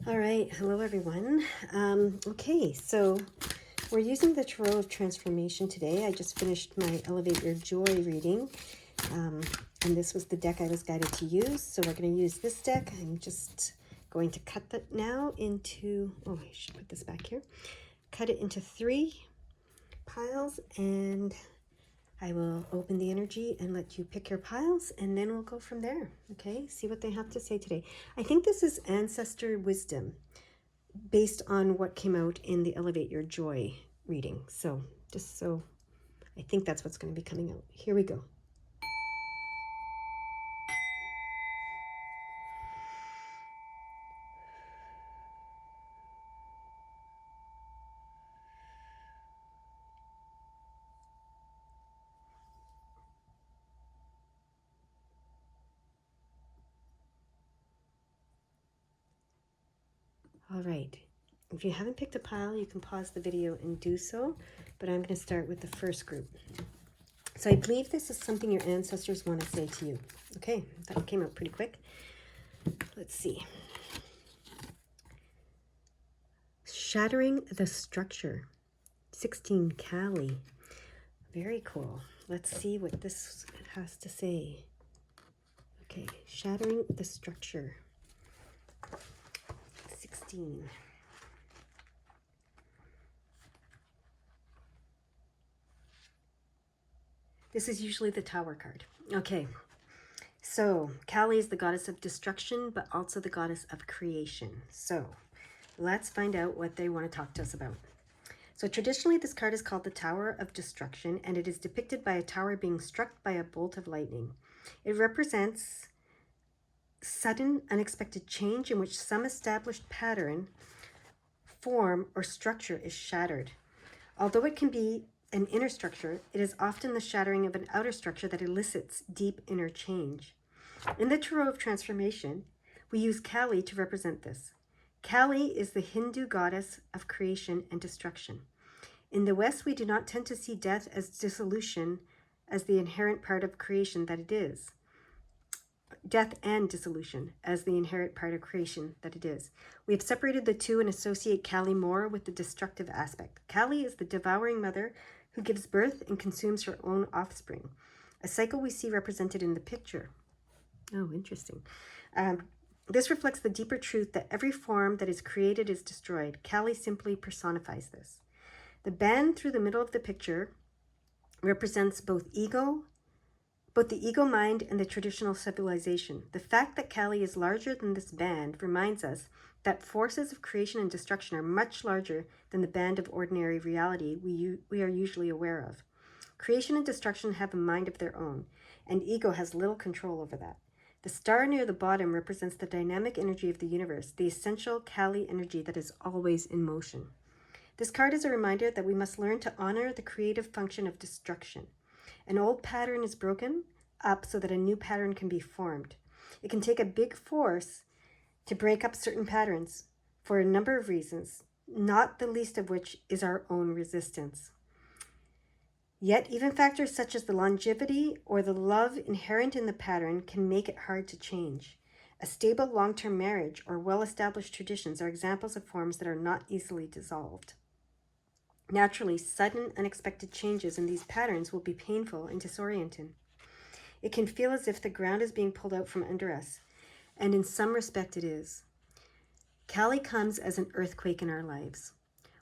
All right, hello everyone. Okay, so we're using the Tarot of Transformation today. I just finished my Elevate Your Joy reading, and this was the deck I was guided to use. So we're going to use this deck. I'm just going to cut that now into, oh, I should put this back here. Cut it into 3 piles, and I will open the energy and let you pick your piles, and then we'll go from there. Okay, see what they have to say today. I think this is ancestor wisdom, based on what came out in the Elevate Your Joy reading. So I think that's what's going to be coming out. Here we go. All right. If you haven't picked a pile, you can pause the video and do so, but I'm going to start with the first group. So I believe this is something your ancestors want to say to you. Okay, that came out pretty quick. Let's see. Shattering the structure. 16 Kali. Very cool. Let's see what this has to say. Okay, shattering the structure. 16. This is usually the Tower card. Okay, so Kali is the goddess of destruction, but also the goddess of creation. So let's find out what they want to talk to us about. So traditionally, this card is called the Tower of Destruction, and it is depicted by a tower being struck by a bolt of lightning. It represents sudden, unexpected change in which some established pattern, form, or structure is shattered. Although it can be an inner structure, it is often the shattering of an outer structure that elicits deep inner change. In the Tarot of Transformation, we use Kali to represent this. Kali is the Hindu goddess of creation and destruction. In the West, we do not tend to see death as dissolution as the inherent part of creation that it is. Death and dissolution as the inherent part of creation that it is. We have separated the two and associate Kali more with the destructive aspect. Kali is the devouring mother who gives birth and consumes her own offspring, a cycle we see represented in the picture. Oh, interesting. This reflects the deeper truth that every form that is created is destroyed. Kali simply personifies this. The band through the middle of the picture represents both the ego mind and the traditional civilization. The fact that Kali is larger than this band reminds us that forces of creation and destruction are much larger than the band of ordinary reality we are usually aware of. Creation and destruction have a mind of their own, and ego has little control over that. The star near the bottom represents the dynamic energy of the universe, the essential Kali energy that is always in motion. This card is a reminder that we must learn to honor the creative function of destruction. An old pattern is broken up so that a new pattern can be formed. It can take a big force to break up certain patterns for a number of reasons, not the least of which is our own resistance. Yet, even factors such as the longevity or the love inherent in the pattern can make it hard to change. A stable long-term marriage or well-established traditions are examples of forms that are not easily dissolved. Naturally, sudden, unexpected changes in these patterns will be painful and disorienting. It can feel as if the ground is being pulled out from under us, and in some respect it is. Kali comes as an earthquake in our lives.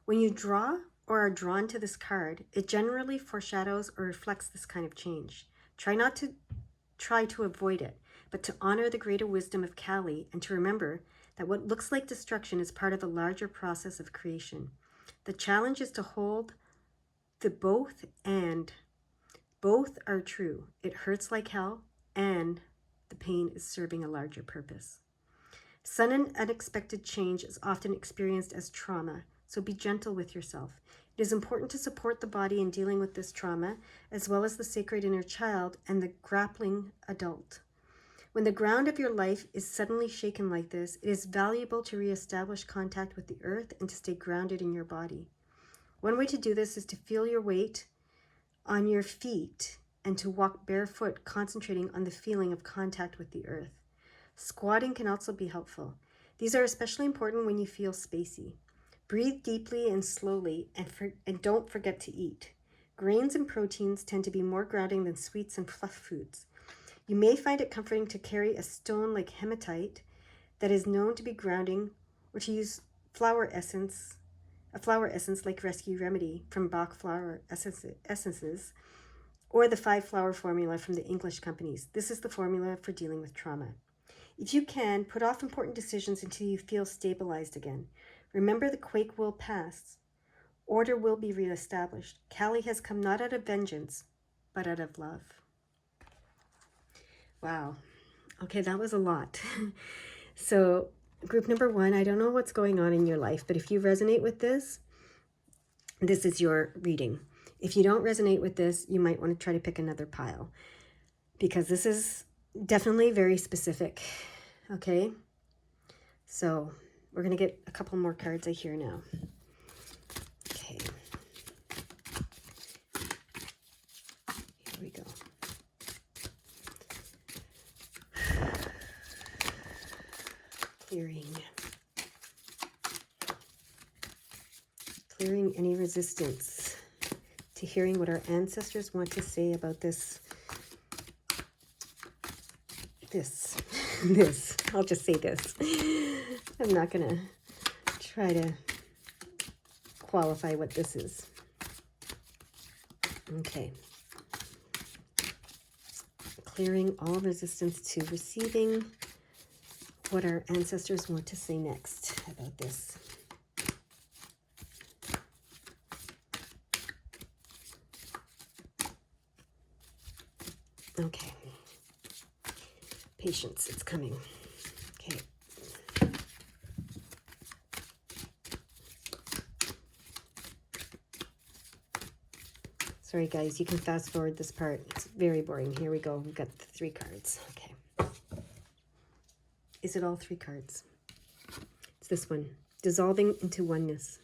When you draw or are drawn to this card, it generally foreshadows or reflects this kind of change. Try to avoid it, but to honor the greater wisdom of Kali and to remember that what looks like destruction is part of a larger process of creation. The challenge is to hold the both and. Both are true. It hurts like hell, and the pain is serving a larger purpose. Sudden unexpected change is often experienced as trauma, so be gentle with yourself. It is important to support the body in dealing with this trauma, as well as the sacred inner child and the grappling adult. When the ground of your life is suddenly shaken like this, it is valuable to reestablish contact with the earth and to stay grounded in your body. One way to do this is to feel your weight on your feet and to walk barefoot, concentrating on the feeling of contact with the earth. Squatting can also be helpful. These are especially important when you feel spacey. Breathe deeply and slowly, and don't forget to eat. Grains and proteins tend to be more grounding than sweets and fluff foods. You may find it comforting to carry a stone like hematite that is known to be grounding, or to use a flower essence like Rescue Remedy from Bach flower essences, or the 5-flower formula from the English companies. This is the formula for dealing with trauma. If you can, put off important decisions until you feel stabilized again. Remember, the quake will pass. Order will be reestablished. Kali has come not out of vengeance, but out of love. Wow. Okay, that was a lot. So, group number 1, I don't know what's going on in your life, but if you resonate with this, this is your reading. If you don't resonate with this, you might want to try to pick another pile, because this is definitely very specific. Okay? So, we're going to get a couple more cards I hear now. Okay. Here we go. Clearing any resistance to hearing what our ancestors want to say about this. I'll just say this. I'm not going to try to qualify what this is. Okay. Clearing all resistance to receiving what our ancestors want to say next about this. Okay. Patience, it's coming. Okay. Sorry guys, you can fast forward this part. It's very boring. Here we go. We've got the 3 cards. Okay. Is it all 3 cards? It's this one. Dissolving into oneness.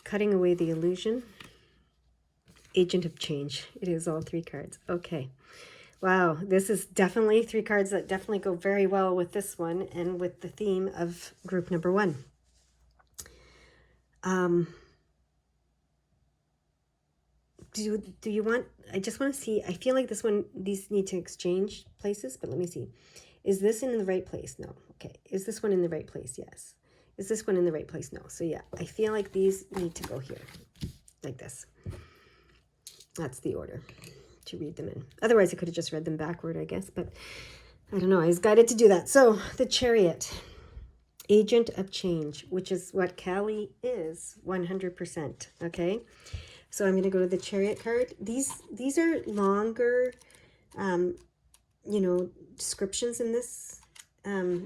Cutting away the illusion. Agent of change. It is all 3 cards. Okay. Wow. This is definitely 3 cards that definitely go very well with this one and with the theme of group number 1. Do you want, I just want to see, I feel like these need to exchange places, but let me see. Is this in the right place? No. Okay. Is this one in the right place? Yes. Is this one in the right place? No. So yeah, I feel like these need to go here, like this. That's the order to read them in. Otherwise, I could have just read them backward, I guess, but I don't know. I was guided to do that. So the Chariot, agent of change, which is what Kali is 100%. Okay. So I'm going to go to the Chariot card. These are longer, descriptions in this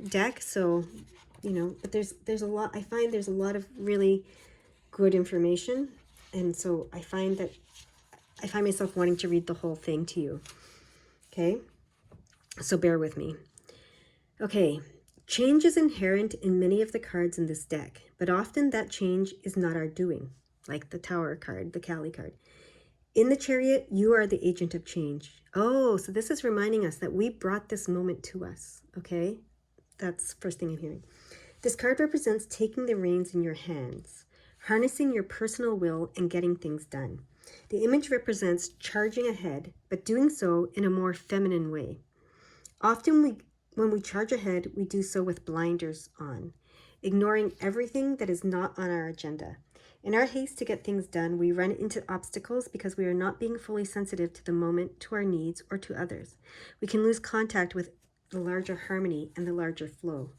deck. So, but there's a lot. I find there's a lot of really good information, and so I find myself wanting to read the whole thing to you. Okay, so bear with me. Okay, change is inherent in many of the cards in this deck, but often that change is not our doing. Like the Tower card, the Kali card. In the Chariot, you are the agent of change. Oh, so this is reminding us that we brought this moment to us, okay? That's first thing I'm hearing. This card represents taking the reins in your hands, harnessing your personal will and getting things done. The image represents charging ahead, but doing so in a more feminine way. Often when we charge ahead, we do so with blinders on, ignoring everything that is not on our agenda. In our haste to get things done, we run into obstacles because we are not being fully sensitive to the moment, to our needs, or to others. We can lose contact with the larger harmony and the larger flow.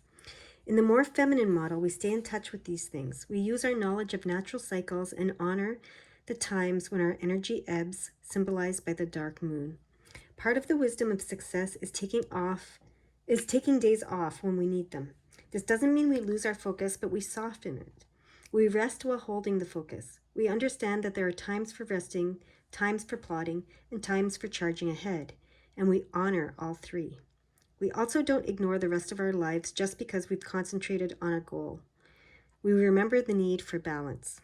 In the more feminine model, we stay in touch with these things. We use our knowledge of natural cycles and honor the times when our energy ebbs, symbolized by the dark moon. Part of the wisdom of success is taking days off when we need them. This doesn't mean we lose our focus, but we soften it. We rest while holding the focus. We understand that there are times for resting, times for plotting, and times for charging ahead, and we honor all 3. We also don't ignore the rest of our lives just because we've concentrated on a goal. We remember the need for balance.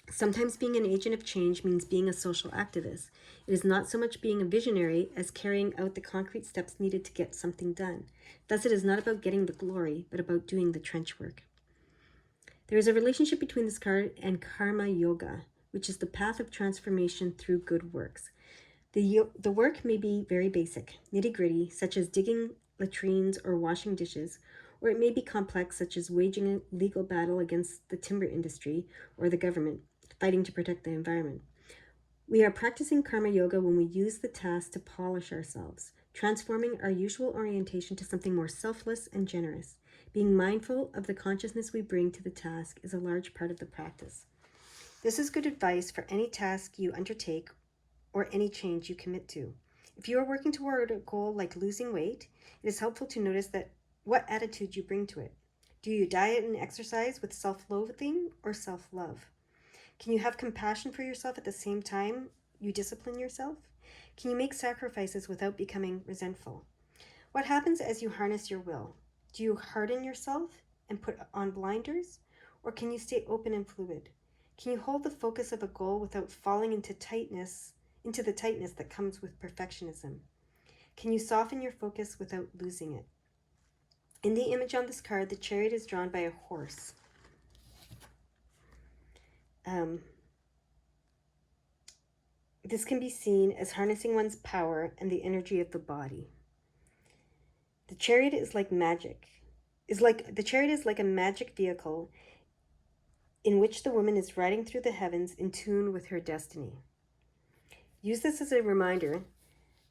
Sometimes being an agent of change means being a social activist. It is not so much being a visionary as carrying out the concrete steps needed to get something done. Thus, it is not about getting the glory, but about doing the trench work. There is a relationship between this card and karma yoga, which is the path of transformation through good works. The work may be very basic, nitty-gritty, such as digging latrines or washing dishes, or it may be complex, such as waging a legal battle against the timber industry or the government, fighting to protect the environment. We are practicing karma yoga when we use the task to polish ourselves, transforming our usual orientation to something more selfless and generous. Being mindful of the consciousness we bring to the task is a large part of the practice. This is good advice for any task you undertake or any change you commit to. If you are working toward a goal like losing weight, it is helpful to notice that what attitude you bring to it. Do you diet and exercise with self-loathing or self-love? Can you have compassion for yourself at the same time you discipline yourself? Can you make sacrifices without becoming resentful? What happens as you harness your will? Do you harden yourself and put on blinders? Or can you stay open and fluid? Can you hold the focus of a goal without falling into the tightness that comes with perfectionism? Can you soften your focus without losing it? In the image on this card, the chariot is drawn by a horse. This can be seen as harnessing one's power and the energy of the body. The chariot is like magic. The chariot is like a magic vehicle in which the woman is riding through the heavens in tune with her destiny. Use this as a reminder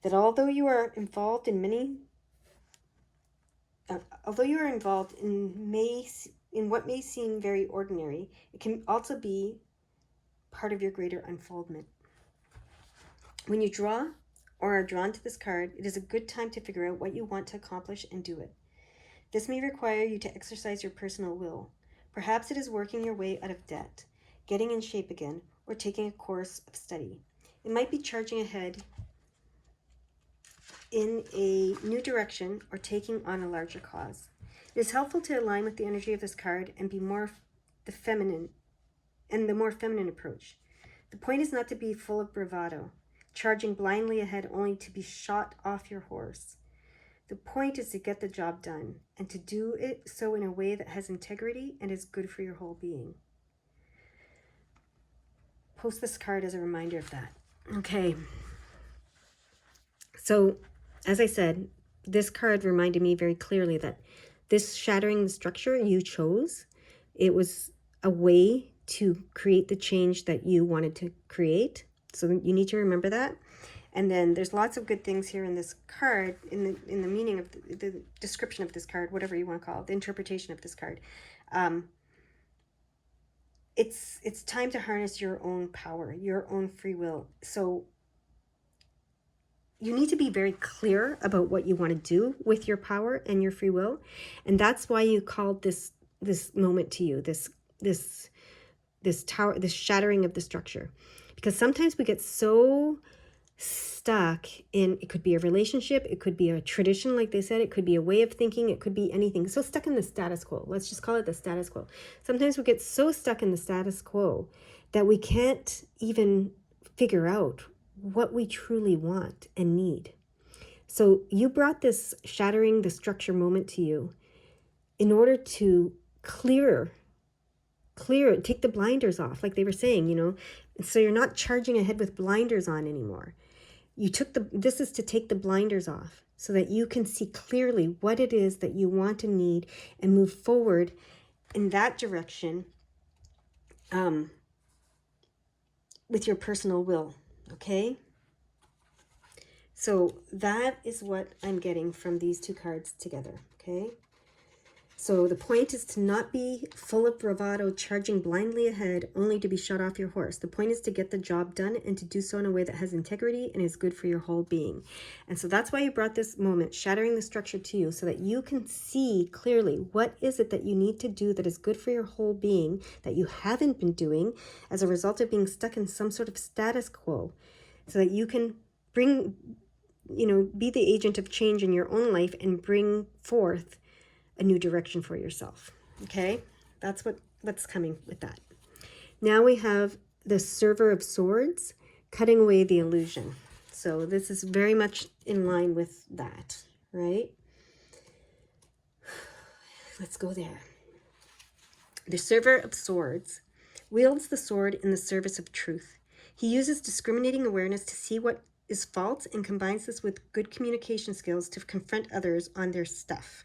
that although you are involved in what may seem very ordinary, it can also be part of your greater unfoldment. When you draw or are drawn to this card, it is a good time to figure out what you want to accomplish and do it. This may require you to exercise your personal will. Perhaps it is working your way out of debt, getting in shape again, or taking a course of study. It might be charging ahead in a new direction or taking on a larger cause. It is helpful to align with the energy of this card and be the more feminine approach. The point is not to be full of bravado, charging blindly ahead only to be shot off your horse. The point is to get the job done and to do it so in a way that has integrity and is good for your whole being. Post this card as a reminder of that. Okay. So, as I said, this card reminded me very clearly that this shattering the structure you chose, it was a way to create the change that you wanted to create. So you need to remember that. And then there's lots of good things here in this card, in the meaning of the description of this card, whatever you want to call it, the interpretation of this card. It's time to harness your own power, your own free will. So you need to be very clear about what you want to do with your power and your free will. And that's why you called this moment to you, this shattering of the structure. Because sometimes we get so stuck in, it could be a relationship, it could be a tradition, like they said, it could be a way of thinking, it could be anything. So stuck in the status quo. Let's just call it the status quo. Sometimes we get so stuck in the status quo that we can't even figure out what we truly want and need. So you brought this shattering the structure moment to you in order to clear, take the blinders off, like they were saying, so you're not charging ahead with blinders on anymore. This is to take the blinders off so that you can see clearly what it is that you want and need and move forward in that direction with your personal will. Okay? So that is what I'm getting from these two cards together. Okay? So the point is to not be full of bravado, charging blindly ahead only to be shot off your horse. The point is to get the job done and to do so in a way that has integrity and is good for your whole being. And so that's why you brought this moment, shattering the structure, to you, so that you can see clearly what is it that you need to do that is good for your whole being that you haven't been doing as a result of being stuck in some sort of status quo, so that you can be the agent of change in your own life and bring forth a new direction for yourself. Okay, that's what's coming with that. Now we have the server of swords, cutting away the illusion. So this is very much in line with that, right? Let's go there. The server of swords wields the sword in the service of truth. He uses discriminating awareness to see what is false and combines this with good communication skills to confront others on their stuff,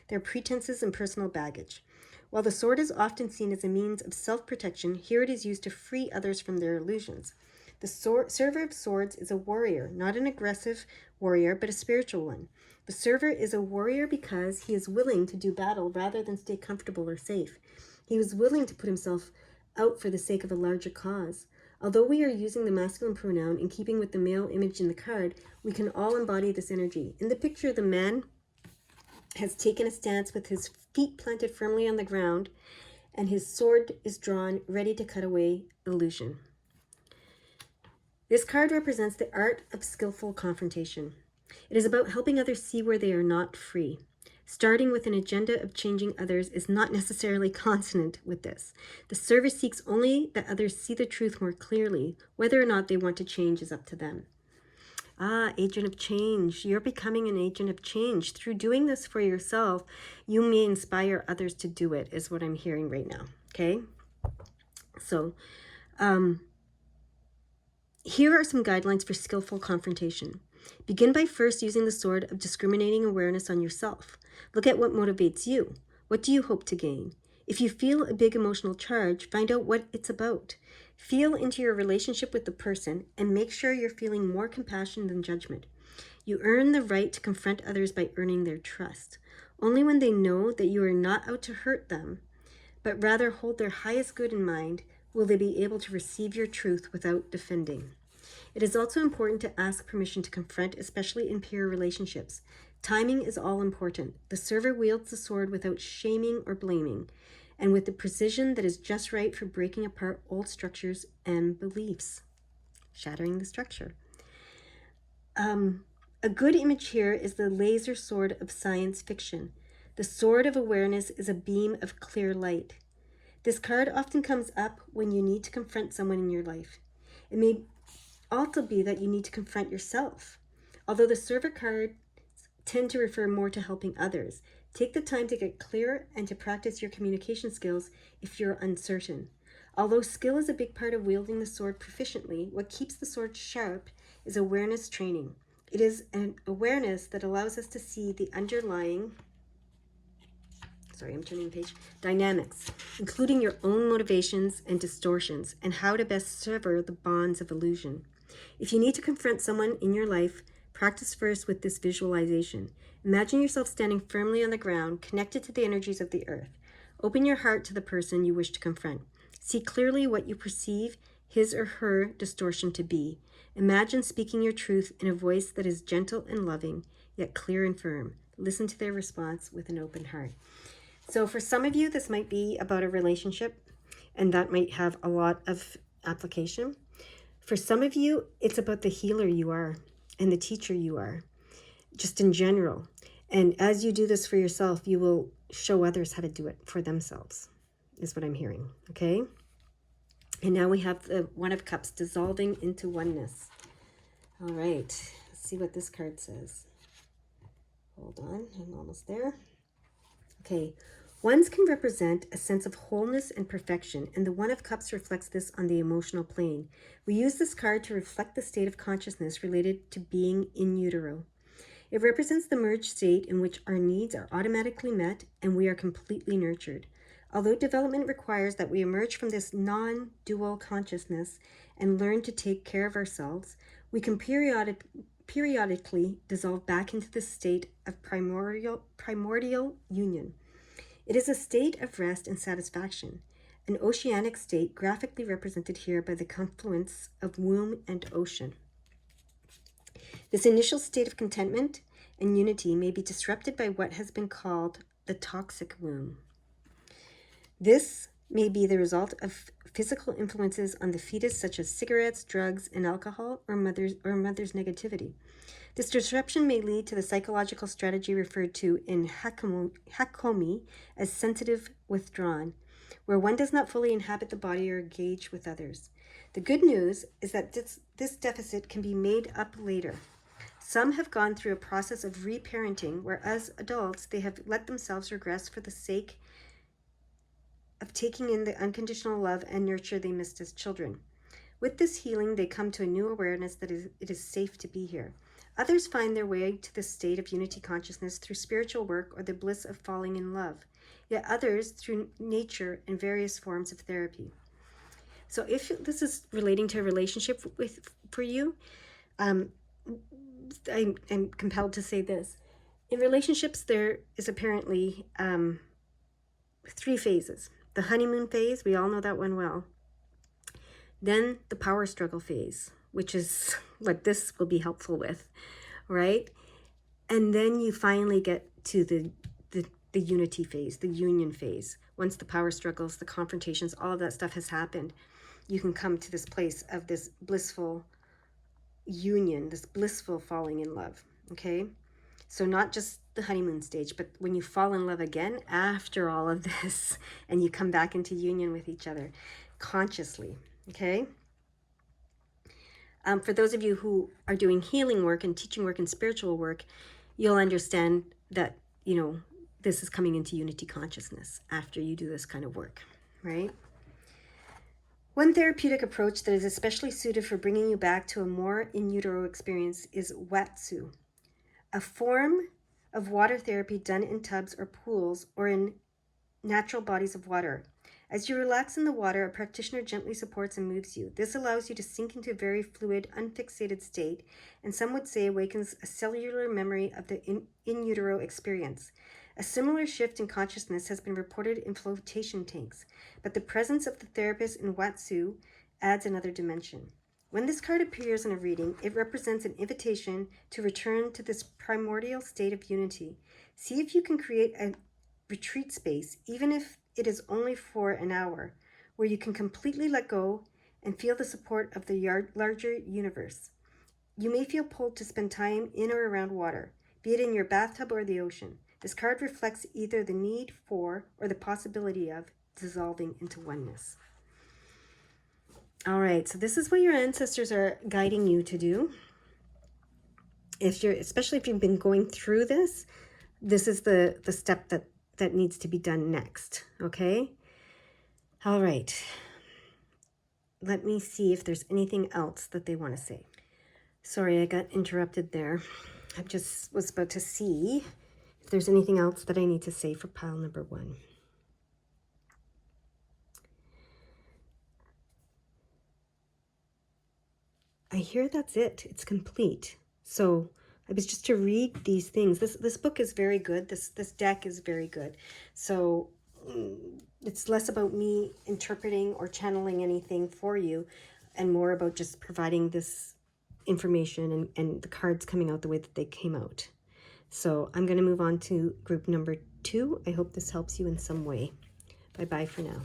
their pretenses and personal baggage. While the sword is often seen as a means of self-protection, here it is used to free others from their illusions. The server of swords is a warrior, not an aggressive warrior, but a spiritual one. The server is a warrior because he is willing to do battle rather than stay comfortable or safe. He was willing to put himself out for the sake of a larger cause. Although we are using the masculine pronoun in keeping with the male image in the card, we can all embody this energy. In the picture, the man has taken a stance with his feet planted firmly on the ground, and his sword is drawn, ready to cut away illusion. This card represents the art of skillful confrontation. It is about helping others see where they are not free. Starting with an agenda of changing others is not necessarily consonant with this. The server seeks only that others see the truth more clearly. Whether or not they want to change is up to them. Agent of change. You're becoming an agent of change. Through doing this for yourself, you may inspire others to do it, is what I'm hearing right now. Okay? So, here are some guidelines for skillful confrontation. Begin by first using the sword of discriminating awareness on yourself. Look at what motivates you. What do you hope to gain? If you feel a big emotional charge, find out what it's about. Feel into your relationship with the person and make sure you're feeling more compassion than judgment. You earn the right to confront others by earning their trust. Only when they know that you are not out to hurt them, but rather hold their highest good in mind, will they be able to receive your truth without defending. It is also important to ask permission to confront, especially in peer relationships. Timing is all important. The server wields the sword without shaming or blaming, and with the precision that is just right for breaking apart old structures and beliefs, shattering the structure. A good image here is the laser sword of science fiction. The sword of awareness is a beam of clear light. This card often comes up when you need to confront someone in your life. It may also be that you need to confront yourself. Although the server cards tend to refer more to helping others, take the time to get clear and to practice your communication skills if you're uncertain. Although skill is a big part of wielding the sword proficiently, what keeps the sword sharp is awareness training. It is an awareness that allows us to see the underlying dynamics, including your own motivations and distortions, and how to best sever the bonds of illusion. If you need to confront someone in your life, practice first with this visualization. Imagine yourself standing firmly on the ground, connected to the energies of the earth. Open your heart to the person you wish to confront. See clearly what you perceive his or her distortion to be. Imagine speaking your truth in a voice that is gentle and loving, yet clear and firm. Listen to their response with an open heart. So for some of you, this might be about a relationship, and that might have a lot of application. For some of you, it's about the healer you are and the teacher you are, just in general. And as you do this for yourself, you will show others how to do it for themselves, is what I'm hearing, okay? And now we have the One of Cups dissolving into oneness. All right, let's see what this card says. Hold on, I'm almost there. Okay, wands can represent a sense of wholeness and perfection, and the One of Cups reflects this on the emotional plane. We use this card to reflect the state of consciousness related to being in utero. It represents the merged state in which our needs are automatically met and we are completely nurtured. Although development requires that we emerge from this non-dual consciousness and learn to take care of ourselves, we can periodically dissolve back into the state of primordial union. It is a state of rest and satisfaction, an oceanic state graphically represented here by the confluence of womb and ocean. This initial state of contentment and unity may be disrupted by what has been called the toxic womb. This may be the result of physical influences on the fetus, such as cigarettes, drugs, and alcohol, or mother's negativity. This disruption may lead to the psychological strategy referred to in Hakomi as sensitive withdrawn. where one does not fully inhabit the body or engage with others. The good news is that this deficit can be made up later. Some have gone through a process of reparenting, where as adults they have let themselves regress for the sake of taking in the unconditional love and nurture they missed as children. With this healing, they come to a new awareness that it is safe to be here. Others find their way to this state of unity consciousness through spiritual work or the bliss of falling in love, yet others through nature and various forms of therapy. So if this is relating to a relationship for you, I'm compelled to say this. In relationships, there is apparently 3 phases. The honeymoon phase, we all know that one well. Then the power struggle phase, which is what this will be helpful with, right? And then you finally get to the unity phase, the union phase. Once the power struggles, the confrontations, all of that stuff has happened, you can come to this place of this blissful union, this blissful falling in love, okay? So not just the honeymoon stage, but when you fall in love again after all of this and you come back into union with each other consciously, okay? For those of you who are doing healing work and teaching work and spiritual work, you'll understand that, you know, this is coming into unity consciousness after you do this kind of work, right? One therapeutic approach that is especially suited for bringing you back to a more in utero experience is Watsu, a form of water therapy done in tubs or pools or in natural bodies of water. As you relax in the water, a practitioner gently supports and moves you. This allows you to sink into a very fluid, unfixated state, and some would say awakens a cellular memory of the in utero experience. A similar shift in consciousness has been reported in flotation tanks, but the presence of the therapist in Watsu adds another dimension. When this card appears in a reading, it represents an invitation to return to this primordial state of unity. See if you can create a retreat space, even if it is only for an hour, where you can completely let go and feel the support of the larger universe. You may feel pulled to spend time in or around water, be it in your bathtub or the ocean. This card reflects either the need for or the possibility of dissolving into oneness. All right, so this is what your ancestors are guiding you to do. Especially if you've been going through this, this is the step that needs to be done next, okay? All right. Let me see if there's anything else that they want to say. Sorry, I got interrupted there. I just was about to see if there's anything else that I need to say for pile number 1. I hear that's it. It's complete. So I was just to read these things. This book is very good. This deck is very good. So it's less about me interpreting or channeling anything for you and more about just providing this information and the cards coming out the way that they came out. So I'm going to move on to group number 2. I hope this helps you in some way. Bye-bye for now.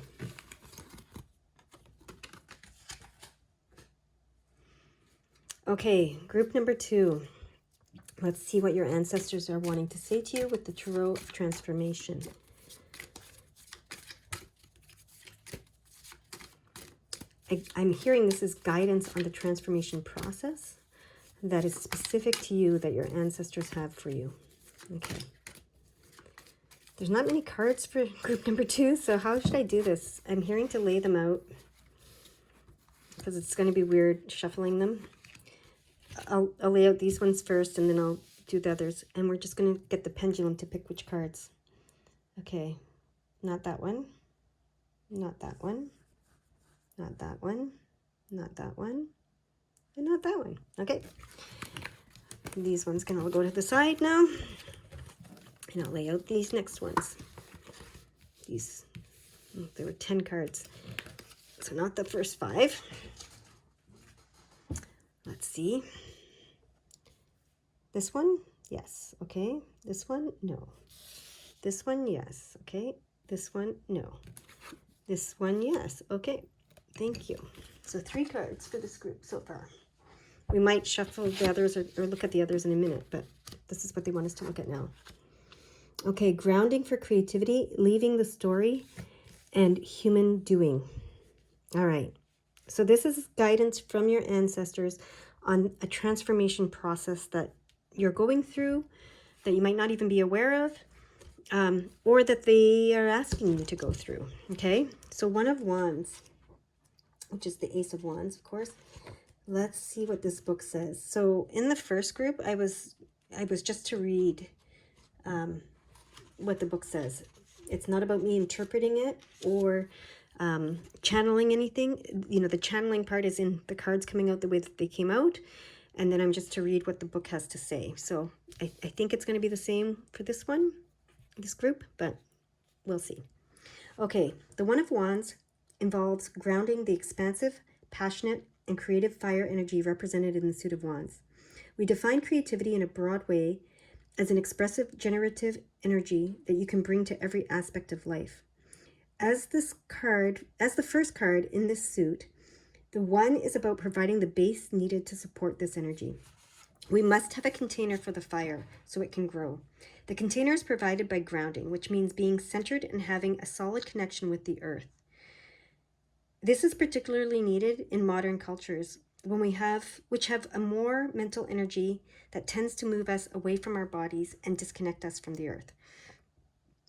Okay, group number 2. Let's see what your ancestors are wanting to say to you with the Tarot of Transformation. I'm hearing this is guidance on the transformation process that is specific to you that your ancestors have for you. Okay. There's not many cards for group number 2, so how should I do this? I'm hearing to lay them out because it's going to be weird shuffling them. I'll lay out these ones first and then I'll do the others. And we're just going to get the pendulum to pick which cards. Okay. Not that one. Not that one. Not that one. Not that one. And not that one. Okay. These ones can all go to the side now. And I'll lay out these next ones. These, there were 10 cards. So not the first 5. Let's see. This one, yes. Okay. This one, no. This one, yes. Okay. This one, no. This one, yes. Okay. Thank you. So 3 cards for this group so far. We might shuffle the others or look at the others in a minute, but this is what they want us to look at now. Okay, grounding for creativity, leaving the story. and human doing. All right. So this is guidance from your ancestors on a transformation process that you're going through that you might not even be aware of, or that they are asking you to go through. Okay. So One of Wands, which is the Ace of Wands, of course. Let's see what this book says. So in the first group, I was just to read what the book says. It's not about me interpreting it or channeling anything. You know, the channeling part is in the cards coming out the way that they came out. And then I'm just to read what the book has to say. So I think it's going to be the same for this one, this group, but we'll see. Okay, the One of Wands involves grounding the expansive, passionate, and creative fire energy represented in the Suit of Wands. We define creativity in a broad way as an expressive, generative energy that you can bring to every aspect of life. As the first card in this suit, the One is about providing the base needed to support this energy. We must have a container for the fire so it can grow. The container is provided by grounding, which means being centered and having a solid connection with the earth. This is particularly needed in modern cultures which have a more mental energy that tends to move us away from our bodies and disconnect us from the earth.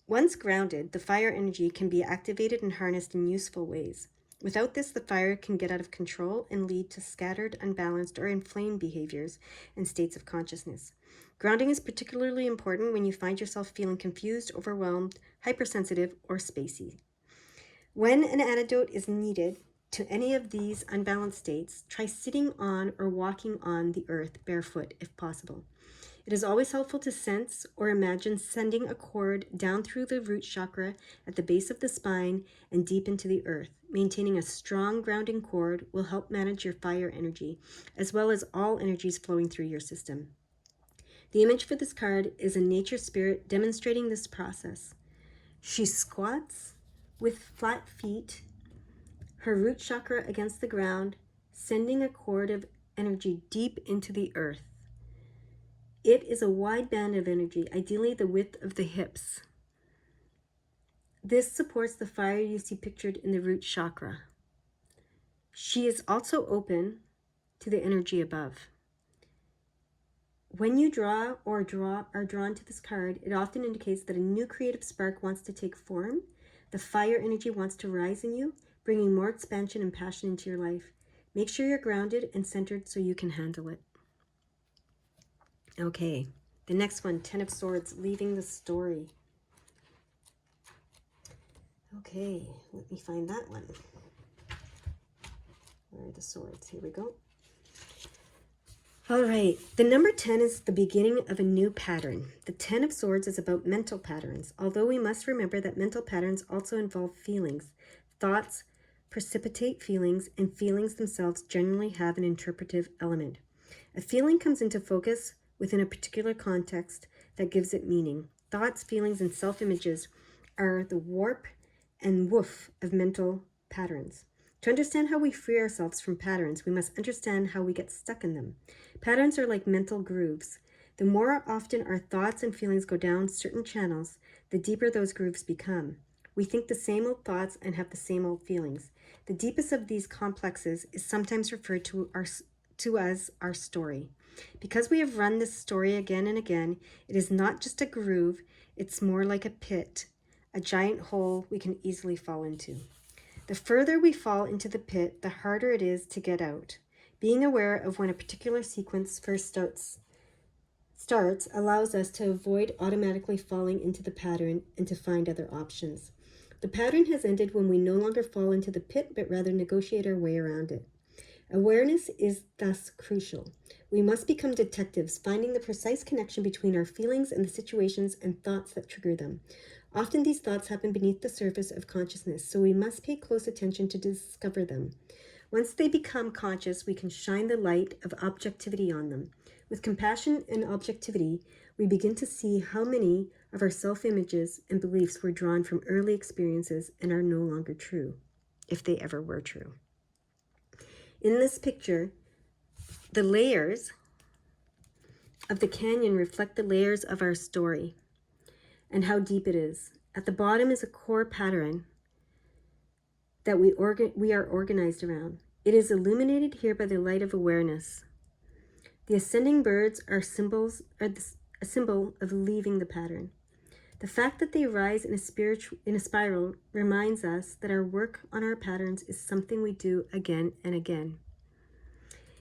Once grounded, the fire energy can be activated and harnessed in useful ways. Without this, the fire can get out of control and lead to scattered, unbalanced, or inflamed behaviors and states of consciousness. Grounding is particularly important when you find yourself feeling confused, overwhelmed, hypersensitive, or spacey. When an antidote is needed to any of these unbalanced states, try sitting on or walking on the earth barefoot if possible. It is always helpful to sense or imagine sending a cord down through the root chakra at the base of the spine and deep into the earth. Maintaining a strong grounding cord will help manage your fire energy, as well as all energies flowing through your system. The image for this card is a nature spirit demonstrating this process. She squats with flat feet, her root chakra against the ground, sending a cord of energy deep into the earth. It is a wide band of energy, ideally the width of the hips. This supports the fire you see pictured in the root chakra. She is also open to the energy above. When you are drawn to this card, it often indicates that a new creative spark wants to take form. The fire energy wants to rise in you, bringing more expansion and passion into your life. Make sure you're grounded and centered so you can handle it. Okay, the next one, Ten of Swords, leaving the story. Okay, let me find that one. Where are the swords? Here we go. All right, the number 10 is the beginning of a new pattern. The 10 of Swords is about mental patterns, although we must remember that mental patterns also involve feelings. Thoughts precipitate feelings, and feelings themselves generally have an interpretive element. A feeling comes into focus within a particular context that gives it meaning. Thoughts, feelings, and self-images are the warp and woof of mental patterns. To understand how we free ourselves from patterns, we must understand how we get stuck in them. Patterns are like mental grooves. The more often our thoughts and feelings go down certain channels, the deeper those grooves become. We think the same old thoughts and have the same old feelings. The deepest of these complexes is sometimes referred to as our story. Because we have run this story again and again, it is not just a groove, it's more like a pit, a giant hole we can easily fall into. The further we fall into the pit, the harder it is to get out. Being aware of when a particular sequence first starts allows us to avoid automatically falling into the pattern and to find other options. The pattern has ended when we no longer fall into the pit, but rather negotiate our way around it. Awareness is thus crucial. We must become detectives, finding the precise connection between our feelings and the situations and thoughts that trigger them. Often these thoughts happen beneath the surface of consciousness, so we must pay close attention to discover them. Once they become conscious, we can shine the light of objectivity on them. With compassion and objectivity, we begin to see how many of our self-images and beliefs were drawn from early experiences and are no longer true, if they ever were true. In this picture, the layers of the canyon reflect the layers of our story and how deep it is. At the bottom is a core pattern that we are organized around. It is illuminated here by the light of awareness. The ascending birds are a symbol of leaving the pattern. The fact that they rise in a spiral reminds us that our work on our patterns is something we do again and again.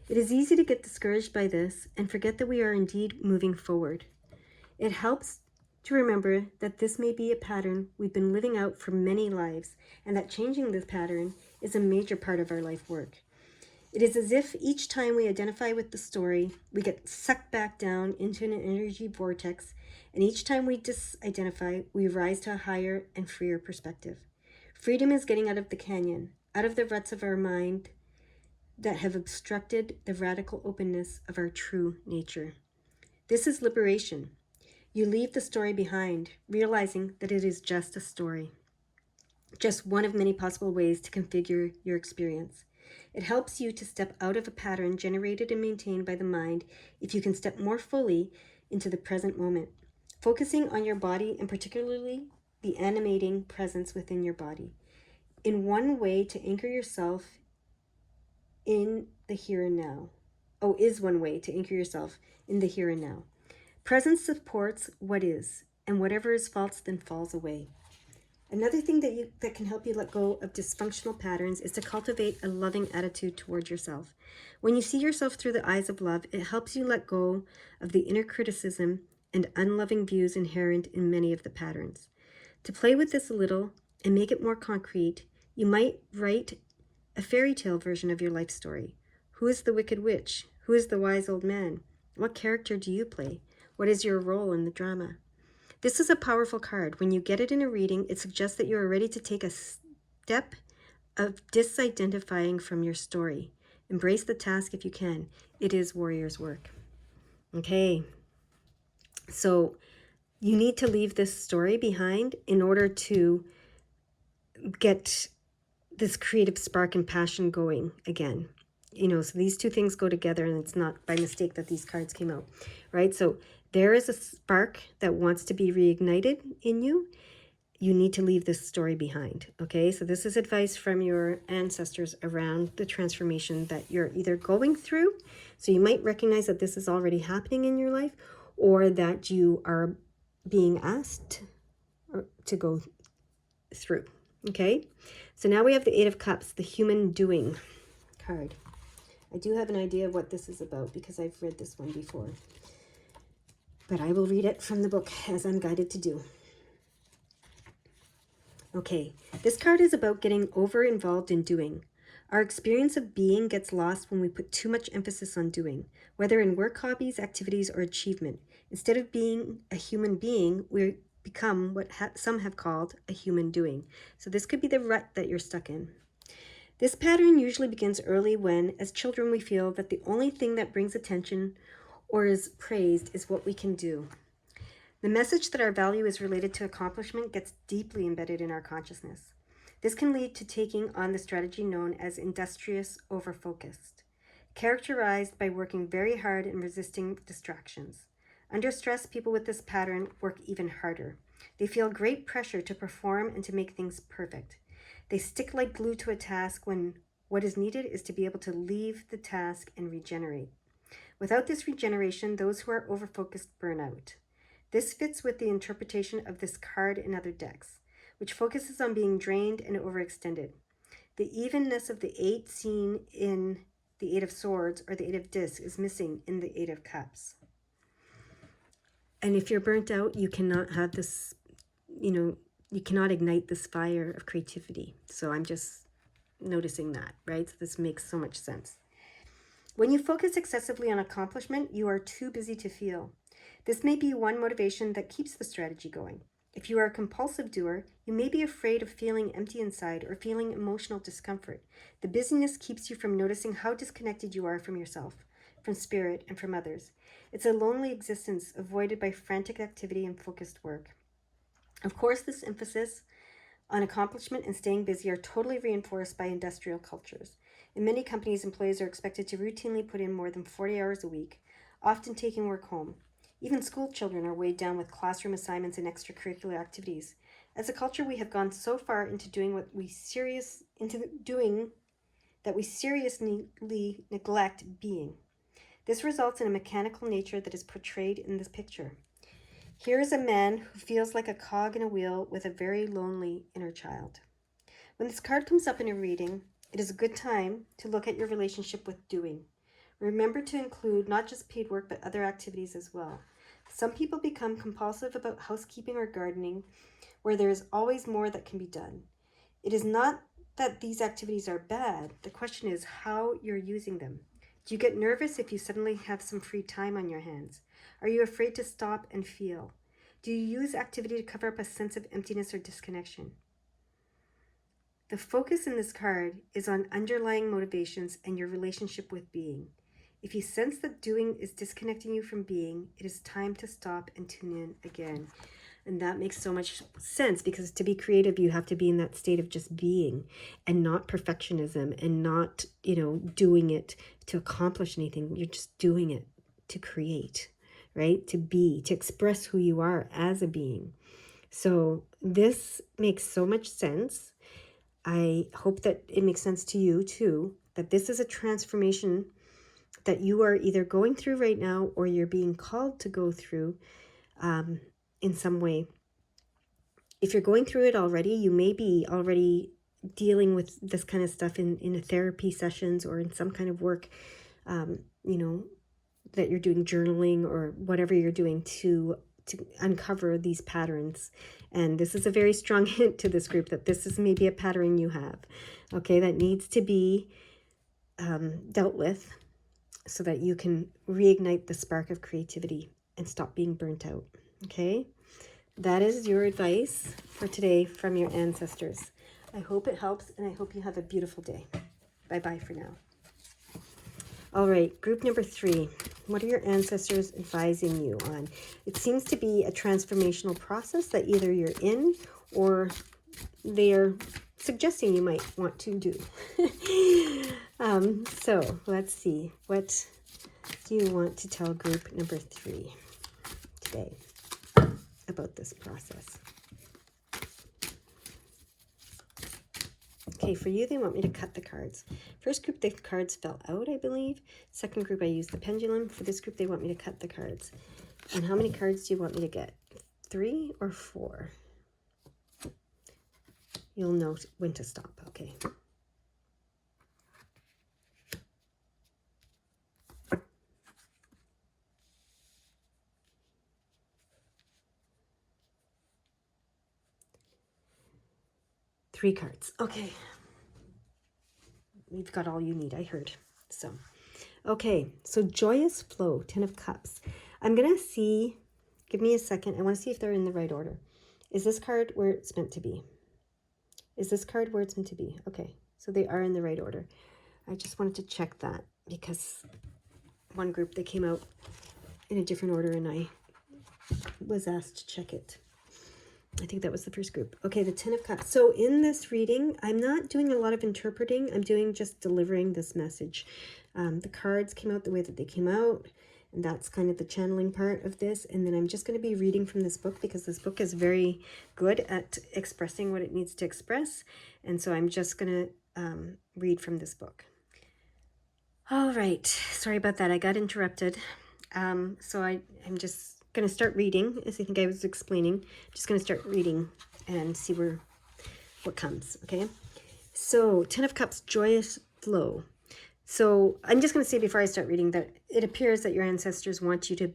It is easy to get discouraged by this and forget that we are indeed moving forward. It helps to remember that this may be a pattern we've been living out for many lives, and that changing this pattern is a major part of our life work. It is as if each time we identify with the story, we get sucked back down into an energy vortex, and each time we disidentify, we rise to a higher and freer perspective. Freedom is getting out of the canyon, out of the ruts of our mind that have obstructed the radical openness of our true nature. This is liberation. You leave the story behind, realizing that it is just a story, just one of many possible ways to configure your experience. It helps you to step out of a pattern generated and maintained by the mind if you can step more fully into the present moment, focusing on your body and particularly the animating presence within your body. In one way to anchor yourself in the here and now. Is one way to anchor yourself in the here and now. Presence supports what is, and whatever is false then falls away. Another thing that can help you let go of dysfunctional patterns is to cultivate a loving attitude toward yourself. When you see yourself through the eyes of love, it helps you let go of the inner criticism and unloving views inherent in many of the patterns. To play with this a little and make it more concrete, you might write a fairy tale version of your life story. Who is the wicked witch? Who is the wise old man? What character do you play? What is your role in the drama? This is a powerful card. When you get it in a reading, it suggests that you are ready to take a step of disidentifying from your story. Embrace the task if you can. It is warrior's work. Okay, so you need to leave this story behind in order to get this creative spark and passion going again. So these two things go together, and it's not by mistake that these cards came out, right? So there is a spark that wants to be reignited in you. You need to leave this story behind, okay? So this is advice from your ancestors around the transformation that you're either going through. So you might recognize that this is already happening in your life, or that you are being asked to go through, okay? So now we have the Eight of Cups, the human doing card. I do have an idea of what this is about because I've read this one before. But I will read it from the book as I'm guided to do. Okay, this card is about getting over-involved in doing. Our experience of being gets lost when we put too much emphasis on doing, whether in work, hobbies, activities, or achievement. Instead of being a human being, we become what some have called a human doing. So this could be the rut that you're stuck in. This pattern usually begins early when, as children, we feel that the only thing that brings attention or is praised is what we can do. The message that our value is related to accomplishment gets deeply embedded in our consciousness. This can lead to taking on the strategy known as industrious overfocused, characterized by working very hard and resisting distractions. Under stress, people with this pattern work even harder. They feel great pressure to perform and to make things perfect. They stick like glue to a task when what is needed is to be able to leave the task and regenerate. Without this regeneration, those who are overfocused burn out. This fits with the interpretation of this card in other decks, which focuses on being drained and overextended. The evenness of the 8 seen in the 8 of Swords or the 8 of Discs is missing in the 8 of Cups. And if you're burnt out, you cannot have this, you cannot ignite this fire of creativity. So I'm just noticing that, right? So this makes so much sense. When you focus excessively on accomplishment, you are too busy to feel. This may be one motivation that keeps the strategy going. If you are a compulsive doer, you may be afraid of feeling empty inside or feeling emotional discomfort. The busyness keeps you from noticing how disconnected you are from yourself, from spirit, and from others. It's a lonely existence avoided by frantic activity and focused work. Of course, this emphasis on accomplishment and staying busy are totally reinforced by industrial cultures. In many companies, employees are expected to routinely put in more than 40 hours a week, often taking work home. Even school children are weighed down with classroom assignments and extracurricular activities. As a culture, we have gone so far into doing what we serious into doing that we seriously neglect being. This results in a mechanical nature that is portrayed in this picture. Here is a man who feels like a cog in a wheel with a very lonely inner child. When this card comes up in a reading, it is a good time to look at your relationship with doing. Remember to include not just paid work, but other activities as well. Some people become compulsive about housekeeping or gardening, where there is always more that can be done. It is not that these activities are bad. The question is how you're using them. Do you get nervous if you suddenly have some free time on your hands? Are you afraid to stop and feel? Do you use activity to cover up a sense of emptiness or disconnection? The focus in this card is on underlying motivations and your relationship with being. If you sense that doing is disconnecting you from being, it is time to stop and tune in again. And that makes so much sense, because to be creative, you have to be in that state of just being and not perfectionism and not, doing it to accomplish anything. You're just doing it to create, right? To be, to express who you are as a being. So this makes so much sense. I hope that it makes sense to you too, that this is a transformation that you are either going through right now or you're being called to go through in some way. If you're going through it already, you may be already dealing with this kind of stuff in a therapy sessions or in some kind of work, that you're doing, journaling or whatever you're doing to uncover these patterns. And this is a very strong hint to this group that this is maybe a pattern you have, okay, that needs to be dealt with so that you can reignite the spark of creativity and stop being burnt out, okay? That is your advice for today from your ancestors. I hope it helps, and I hope you have a beautiful day. Bye-bye for now. All right, group number 3. What are your ancestors advising you on? It seems to be a transformational process that either you're in or they're suggesting you might want to do. So let's see. What do you want to tell group number 3 today about this process? Okay, for you, they want me to cut the cards. First group, the cards fell out, I believe. Second group, I used the pendulum. For this group, they want me to cut the cards. And how many cards do you want me to get? 3 or 4? You'll know when to stop, okay. Three cards, okay. You've got all you need, I heard. So, okay, so joyous flow, 10 of cups. I'm going to see, give me a second. I want to see if they're in the right order. Is this card where it's meant to be? Is this card where it's meant to be? Okay, so they are in the right order. I just wanted to check that because one group, they came out in a different order and I was asked to check it. I think that was the first group. Okay, the 10 of cups. So in this reading, I'm not doing a lot of interpreting. I'm doing just delivering this message. The cards came out the way that they came out, and that's kind of the channeling part of this. And then I'm just going to be reading from this book because this book is very good at expressing what it needs to express. And so I'm just going to read from this book. All right. Sorry about that. I got interrupted. So I'm just going to start reading, as I think I was explaining. Just going to start reading and see what comes, okay? So, 10 of Cups, joyous flow. So, I'm just going to say before I start reading that it appears that your ancestors want you to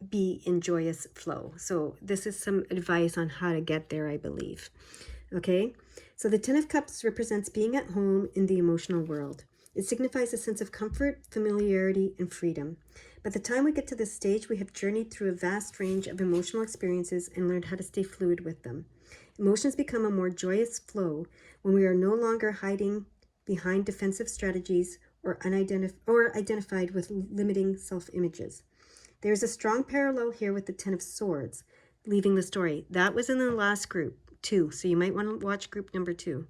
be in joyous flow. So, this is some advice on how to get there, I believe. Okay? So, the 10 of Cups represents being at home in the emotional world. It signifies a sense of comfort, familiarity, and freedom. By the time we get to this stage, we have journeyed through a vast range of emotional experiences and learned how to stay fluid with them. Emotions become a more joyous flow when we are no longer hiding behind defensive strategies or identified with limiting self-images. There's a strong parallel here with the 10 of Swords, leaving the story. That was in the last group, too, so you might want to watch group number 2.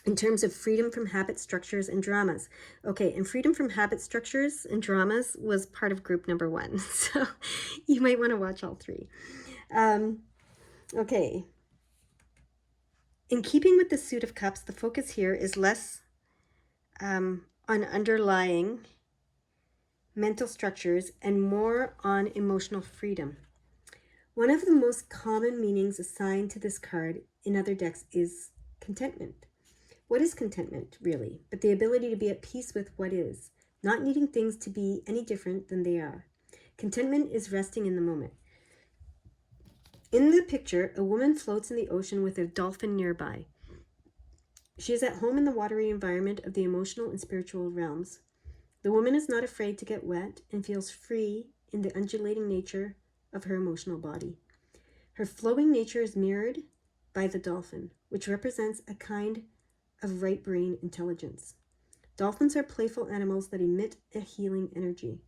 In terms of freedom from habit structures and dramas. Okay, and freedom from habit structures and dramas was part of group number 1. So you might want to watch all 3. Okay. In keeping with the suit of cups, the focus here is less on underlying mental structures and more on emotional freedom. One of the most common meanings assigned to this card in other decks is contentment. What is contentment, really, but the ability to be at peace with what is, not needing things to be any different than they are? Contentment is resting in the moment. In the picture, a woman floats in the ocean with a dolphin nearby. She is at home in the watery environment of the emotional and spiritual realms. The woman is not afraid to get wet and feels free in the undulating nature of her emotional body. Her flowing nature is mirrored by the dolphin, which represents a kind of right brain intelligence. Dolphins are playful animals that emit a healing energy.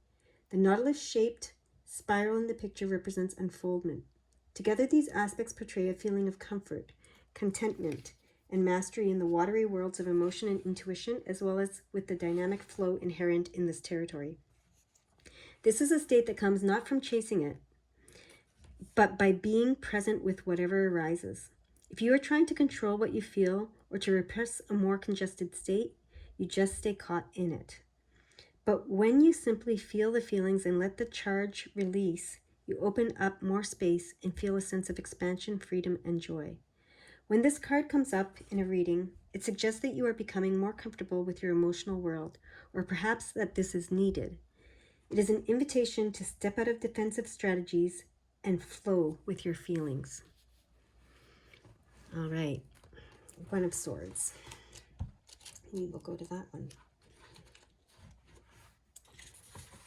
The nautilus-shaped spiral in the picture represents unfoldment. Together, these aspects portray a feeling of comfort, contentment, and mastery in the watery worlds of emotion and intuition, as well as with the dynamic flow inherent in this territory. This is a state that comes not from chasing it, but by being present with whatever arises. If you are trying to control what you feel or to repress a more congested state, you just stay caught in it. But when you simply feel the feelings and let the charge release, you open up more space and feel a sense of expansion, freedom, and joy. When this card comes up in a reading, it suggests that you are becoming more comfortable with your emotional world, or perhaps that this is needed. It is an invitation to step out of defensive strategies and flow with your feelings. All right, One of Swords. We will go to that one.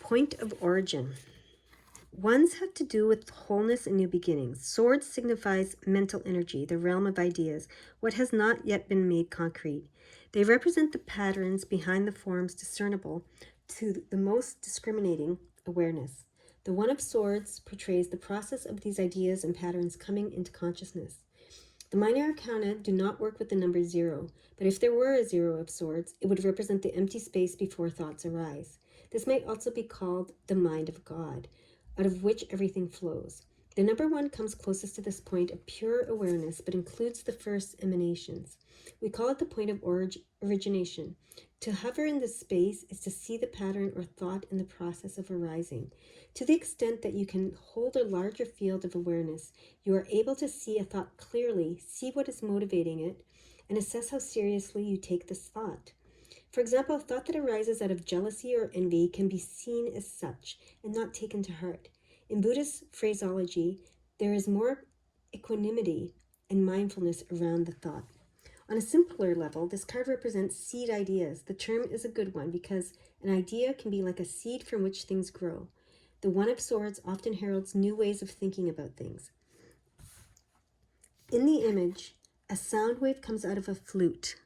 Point of origin. Ones have to do with wholeness and new beginnings. Swords signifies mental energy, the realm of ideas, what has not yet been made concrete. They represent the patterns behind the forms discernible to the most discriminating awareness. The One of Swords portrays the process of these ideas and patterns coming into consciousness. The minor arcana do not work with the number 0, but if there were a 0 of swords, it would represent the empty space before thoughts arise. This might also be called the mind of God, out of which everything flows. The number 1 comes closest to this point of pure awareness, but includes the first emanations. We call it the point of origination. To hover in this space is to see the pattern or thought in the process of arising. To the extent that you can hold a larger field of awareness, you are able to see a thought clearly, see what is motivating it, and assess how seriously you take this thought. For example, a thought that arises out of jealousy or envy can be seen as such and not taken to heart. In Buddhist phraseology, there is more equanimity and mindfulness around the thought. On a simpler level, this card represents seed ideas. The term is a good one because an idea can be like a seed from which things grow. The One of Swords often heralds new ways of thinking about things. In the image, a sound wave comes out of a flute.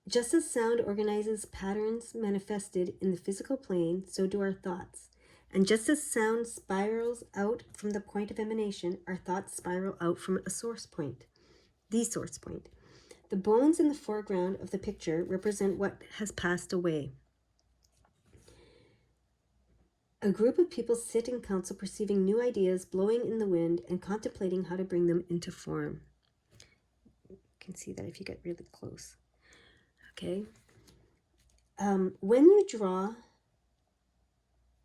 Just as sound organizes patterns manifested in the physical plane, so do our thoughts. And just as sound spirals out from the point of emanation, our thoughts spiral out from a source point, the source point. The bones in the foreground of the picture represent what has passed away. A group of people sit in council perceiving new ideas blowing in the wind and contemplating how to bring them into form. You can see that if you get really close. Okay. When you draw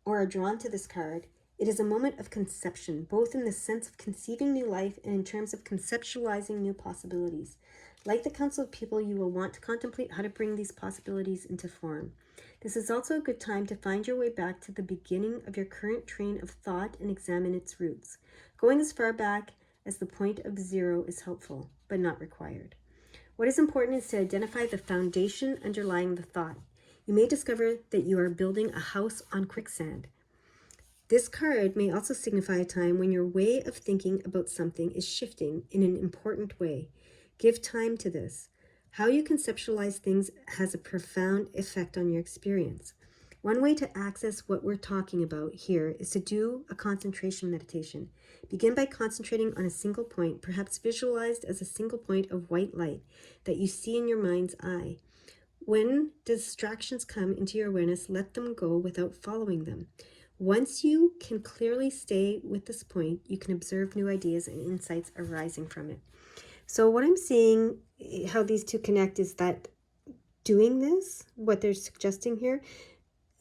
or are drawn to this card, it is a moment of conception, both in the sense of conceiving new life and in terms of conceptualizing new possibilities. Like the council of people, you will want to contemplate how to bring these possibilities into form. This is also a good time to find your way back to the beginning of your current train of thought and examine its roots. Going as far back as the point of 0 is helpful, but not required. What is important is to identify the foundation underlying the thought. You may discover that you are building a house on quicksand. This card may also signify a time when your way of thinking about something is shifting in an important way. Give time to this. How you conceptualize things has a profound effect on your experience. One way to access what we're talking about here is to do a concentration meditation. Begin by concentrating on a single point, perhaps visualized as a single point of white light that you see in your mind's eye. When distractions come into your awareness, let them go without following them. Once you can clearly stay with this point, you can observe new ideas and insights arising from it. So what I'm seeing, how these two connect, is that doing this, what they're suggesting here,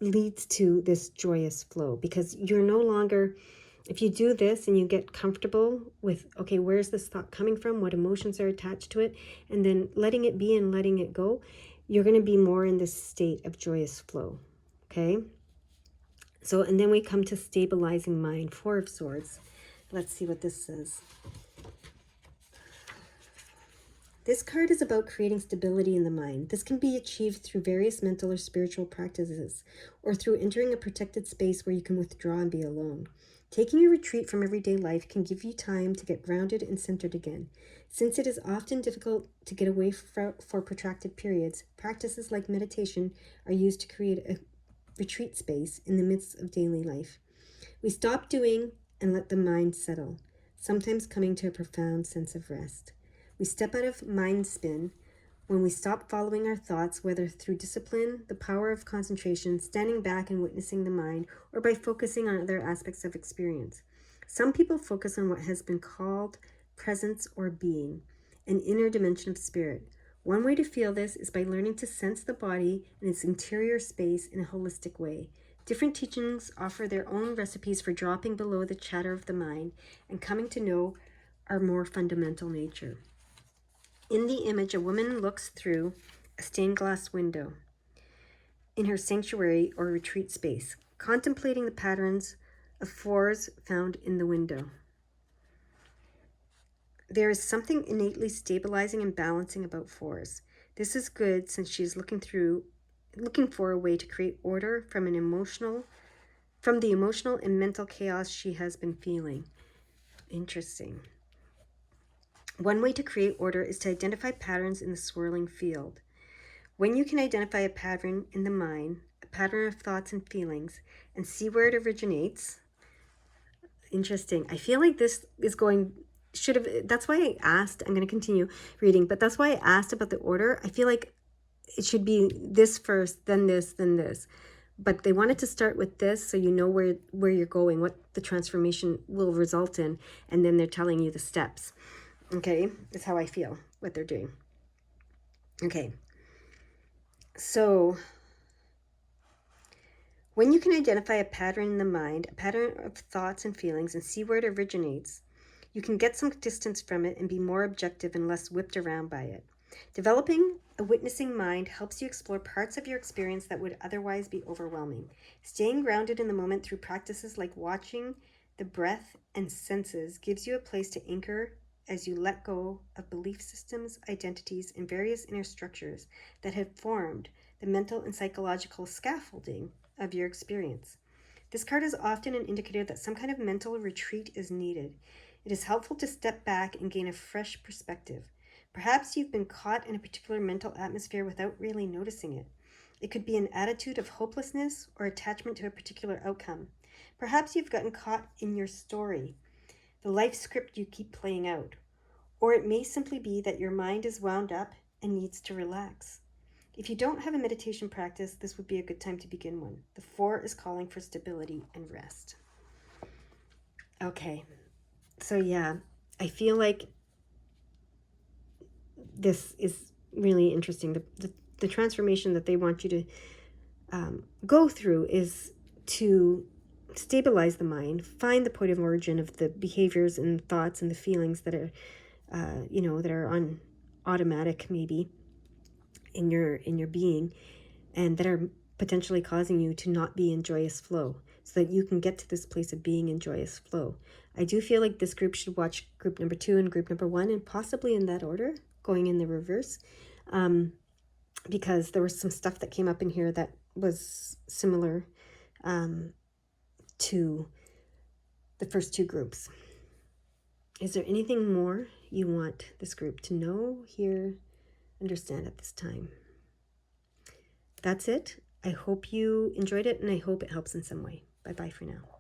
leads to this joyous flow, because you're no longer, if you do this and you get comfortable with, okay, where's this thought coming from? What emotions are attached to it? And then letting it be and letting it go, you're going to be more in this state of joyous flow. Okay. So, and then we come to stabilizing mind, Four of Swords. Let's see what this says. This card is about creating stability in the mind. This can be achieved through various mental or spiritual practices, or through entering a protected space where you can withdraw and be alone. Taking a retreat from everyday life can give you time to get grounded and centered again. Since it is often difficult to get away for protracted periods, practices like meditation are used to create a retreat space in the midst of daily life. We stop doing and let the mind settle, sometimes coming to a profound sense of rest. We step out of mind spin when we stop following our thoughts, whether through discipline, the power of concentration, standing back and witnessing the mind, or by focusing on other aspects of experience. Some people focus on what has been called presence or being, an inner dimension of spirit. One way to feel this is by learning to sense the body and its interior space in a holistic way. Different teachings offer their own recipes for dropping below the chatter of the mind and coming to know our more fundamental nature. In the image, a woman looks through a stained glass window in her sanctuary or retreat space, contemplating the patterns of fours found in the window. There is something innately stabilizing and balancing about fours. This is good since she is looking for a way to create order from the emotional and mental chaos she has been feeling. Interesting. One way to create order is to identify patterns in the swirling field. When you can identify a pattern in the mind, a pattern of thoughts and feelings, and see where it originates. Interesting. I feel like this is that's why I asked, I'm going to continue reading, but that's why I asked about the order. I feel like it should be this first, then this, then this. But they wanted to start with this so you know where you're going, what the transformation will result in, and then they're telling you the steps. Okay, that's how I feel, what they're doing. Okay, so when you can identify a pattern in the mind, a pattern of thoughts and feelings, and see where it originates, you can get some distance from it and be more objective and less whipped around by it. Developing a witnessing mind helps you explore parts of your experience that would otherwise be overwhelming. Staying grounded in the moment through practices like watching the breath and senses gives you a place to anchor as you let go of belief systems, identities, and various inner structures that have formed the mental and psychological scaffolding of your experience. This card is often an indicator that some kind of mental retreat is needed. It is helpful to step back and gain a fresh perspective. Perhaps you've been caught in a particular mental atmosphere without really noticing it. It could be an attitude of hopelessness or attachment to a particular outcome. Perhaps you've gotten caught in your story, the life script you keep playing out. Or it may simply be that your mind is wound up and needs to relax. If you don't have a meditation practice, this would be a good time to begin one. The Four is calling for stability and rest. Okay, so yeah, I feel like this is really interesting. The transformation that they want you to go through is to stabilize the mind, find the point of origin of the behaviors and thoughts and the feelings that are, that are on automatic maybe in your being, and that are potentially causing you to not be in joyous flow, so that you can get to this place of being in joyous flow. I do feel like this group should watch group number 2 and group number 1, and possibly in that order, going in the reverse, because there was some stuff that came up in here that was similar to the first 2 groups. Is there anything more you want this group to know, hear, understand at this time? That's it. I hope you enjoyed it, and I hope it helps in some way. Bye-bye for now.